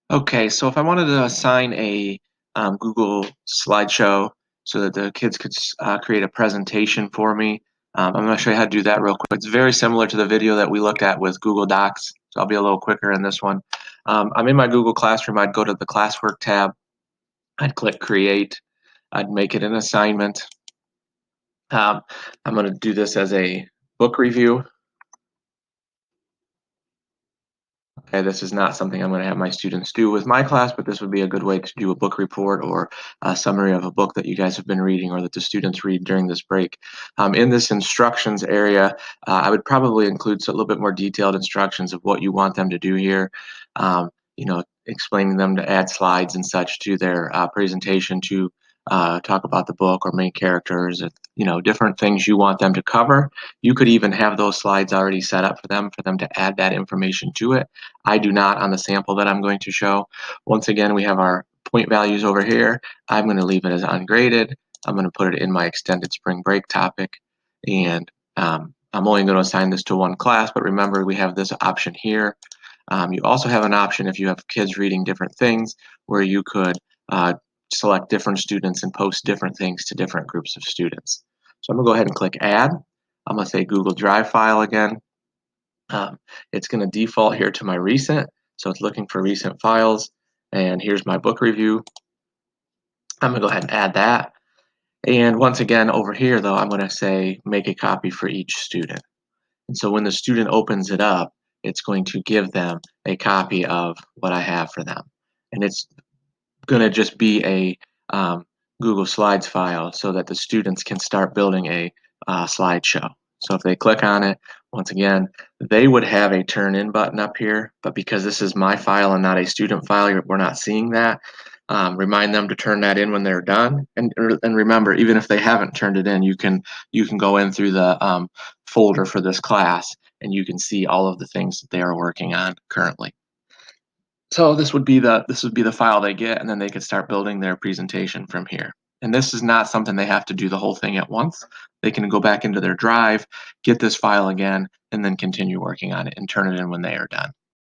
Okay, so if I wanted to assign a Google slideshow so that the kids could create a presentation for me, I'm going to show you how to do that real quick. It's very similar to the video that we looked at with Google Docs, so I'll be a little quicker in this one. I'm in my Google Classroom. I'd go to the Classwork tab. I'd click Create. I'd make it an assignment. Um, I'm going to do this as a book review. Okay, this is not something I'm going to have my students do with my class, but this would be a good way to do a book report or a summary of a book that you guys have been reading or that the students read during this break. In this instructions area, I would probably include a little bit more detailed instructions of what you want them to do here. Explaining them to add slides and such to their presentation to talk about the book or main characters, different things you want them to cover. You could even have those slides already set up for them to add that information to it. I do not on the sample that I'm going to show. Once again, we have our point values over here. I'm going to leave it as ungraded. I'm going to put it in my extended spring break topic. And I'm only going to assign this to one class, but remember we have this option here. You also have an option if you have kids reading different things where you could select different students and post different things to different groups of students. So I'm going to go ahead and click Add. I'm going to say Google Drive file again. It's going to default here to my recent, so it's looking for recent files. And here's my book review. I'm going to go ahead and add that. And once again, over here, though, I'm going to say make a copy for each student. And so when the student opens it up, it's going to give them a copy of what I have for them. And it's going to just be a Google Slides file so that the students can start building a slideshow. So if they click on it, once again, they would have a turn in button up here, but because this is my file and not a student file, we're not seeing that. Remind them to turn that in when they're done, and remember, even if they haven't turned it in, you can go in through the folder for this class, and you can see all of the things that they are working on currently. So this would be the file they get, and then they could start building their presentation from here. And this is not something they have to do the whole thing at once. They can go back into their drive, get this file again, and then continue working on it and turn it in when they are done.